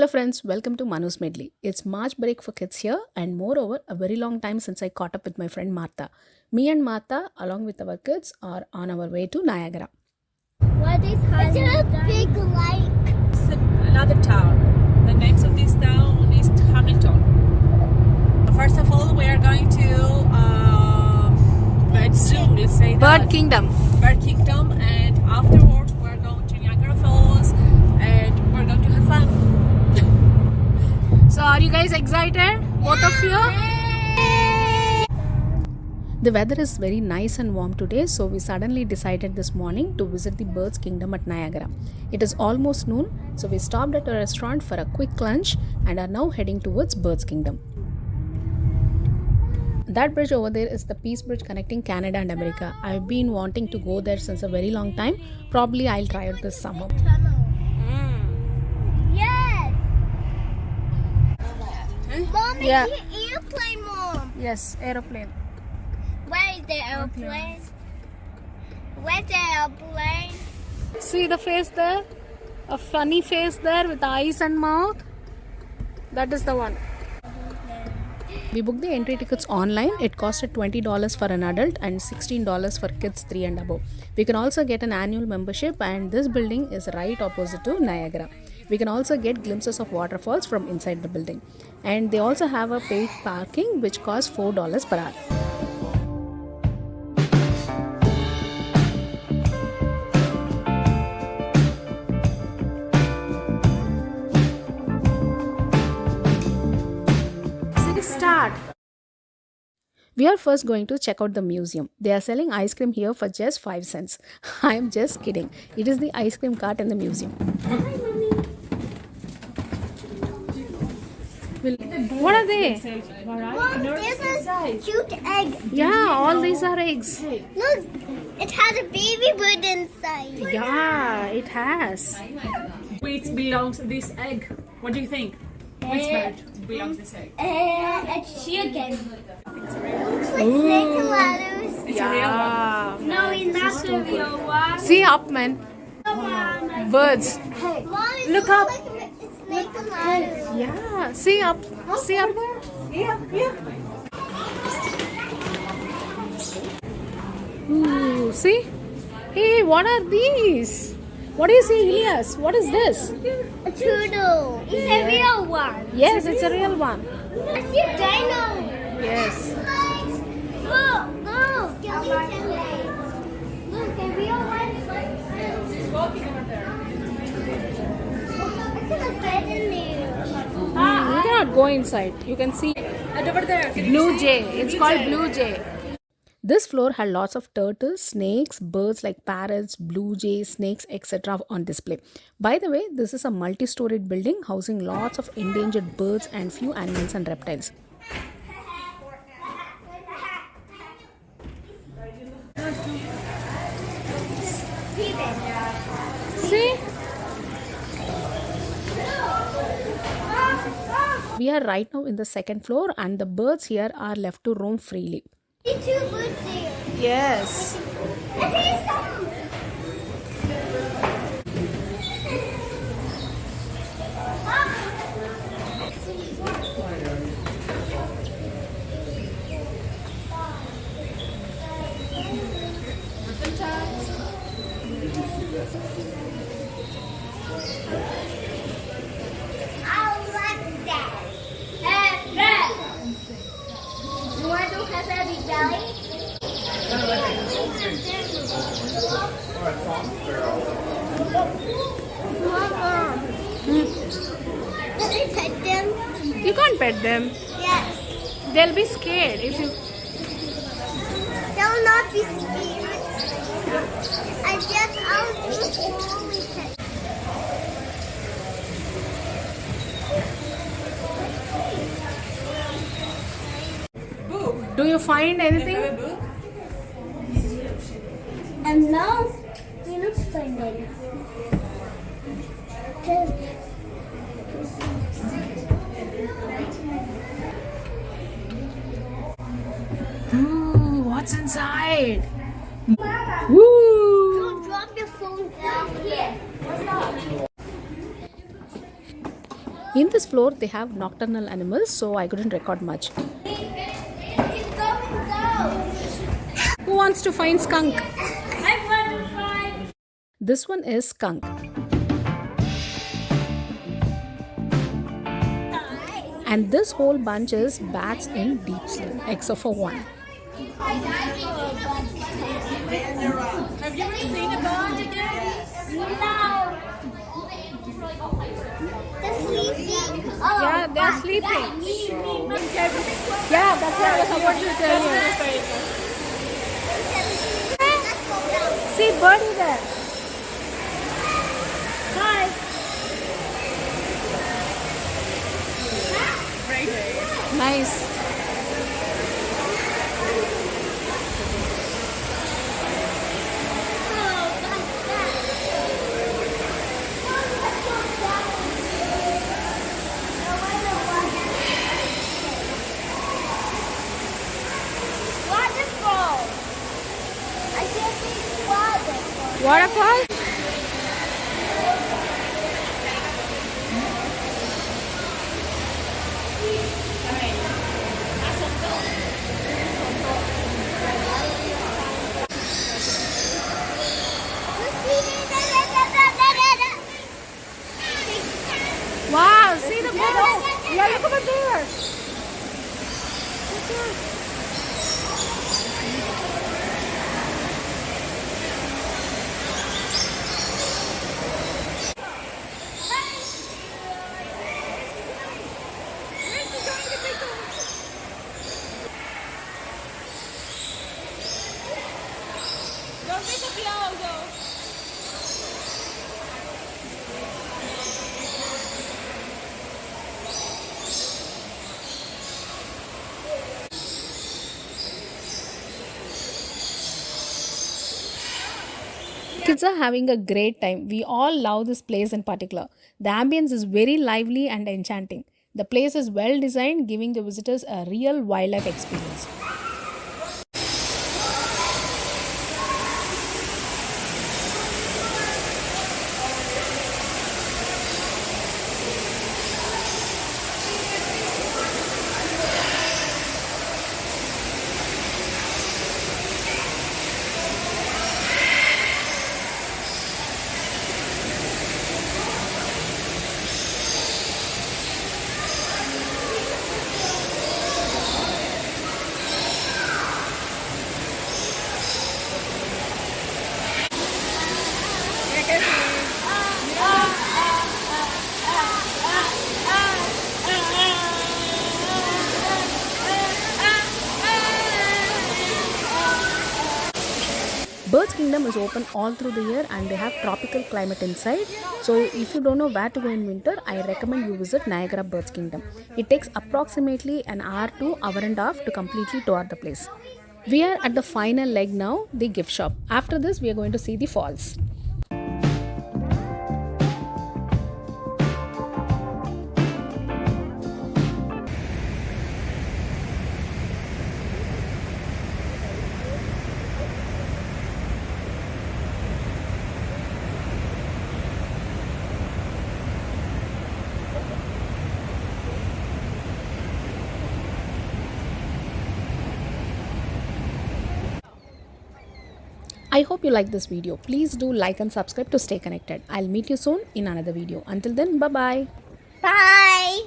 Hello friends, welcome to manusmedley. It's March break for kids here and moreover a very long time since I caught up with my friend Martha. Me and Martha along with our kids are on our way to Niagara. What is It's a big lake. It's another town. The name of this town is Hamilton. First of all, we are going to Bird Zoo, let's say that. Bird Kingdom. Bird Kingdom, and afterwards we're going to Niagara Falls and we're going to have fun. So are you guys excited? Both of you? The weather is very nice and warm today, so we suddenly decided this morning to visit the Birds Kingdom at Niagara. It is almost noon, so we stopped at a restaurant for a quick lunch and are now heading towards Birds Kingdom. That bridge over there is the Peace Bridge connecting Canada and America. I've been wanting to go there since a very long time. Probably I'll try it this summer. Yes. Mom, Yeah. it's an airplane, Mom. Yes, aeroplane. Where is the airplane? Where's the airplane? See the face there? A funny face there with eyes and mouth? That is the one. We booked the entry tickets online. It costed $20 for an adult and $16 for kids 3 and above. We can also get an annual membership, and this building is right opposite to Niagara. We can also get glimpses of waterfalls from inside the building. And they also have a paid parking which costs $4 per hour. Start. We are first going to check out the museum. They are selling ice cream here for just 5 cents. I am just kidding. It is the ice cream cart in the museum. What are they? Mom, there's a cute egg. Yeah, all these are eggs. Look, it has a baby bird inside. Yeah, it has. Which belongs this egg? What do you think? Which bird belongs this egg? A chicken. Looks like snake and ladders. It's a real one. No, it's not the real one. See up, man. Birds. Mom, it Look looks up. like a snake and ladders. Yeah, see up. See up. Ooh, see? Hey, what are these? What do you see, Elias? What is this? A turtle. It's a real one. Yes, it's a real one. I see a dino. Yes. Look, skeleton. Look, a real one. She's walking over there. I could have fed in there. You cannot go inside. You can see And over there. Can you Blue see? Jay. It's called Blue Jay. This floor had lots of turtles, snakes, birds like parrots, blue jays, snakes, etc. on display. By the way, this is a multi-storied building housing lots of endangered birds and few animals and reptiles. See? We are right now in the second floor and the birds here are left to roam freely. See two birds there. Yes. I see some. I like that. You want to have a big belly? Mama. Can I pet them? You can't pet them. Yes. They'll be scared if you... They'll not be scared. I guess I'll just slowly pet. Book. Do you find Have a anything? book? And now we look find it. Ooh, what's inside? Woo! Don't drop your phone down here. In this floor, they have nocturnal animals, so I couldn't record much. It's going down. Who wants to find skunk? I want to find. This one is skunk. And this whole bunch is bats in deep sleep, except for one. Have you ever seen a bird again? No. They're sleeping. Oh, Yeah, they're sleeping. Yeah, that's what I was about to tell you. See, birdie there. Hi. Nice. Waterfall. I can't see waterfall. Waterfall? Wow, see the bird. Yeah, look over there. Don't be so close, though. Kids are having a great time. We all love this place in particular. The ambience is very lively and enchanting. The place is well designed, giving the visitors a real wildlife experience. Bird Kingdom is open all through the year and they have tropical climate inside. So if you don't know where to go in winter, I recommend you visit Niagara Bird Kingdom. It takes approximately an hour to hour and a half to completely tour the place. We are at the final leg now, the gift shop. After this, we are going to see the falls. I hope you like this video. Please do like and subscribe to stay connected. I'll meet you soon in another video. Until then, bye-bye. Bye.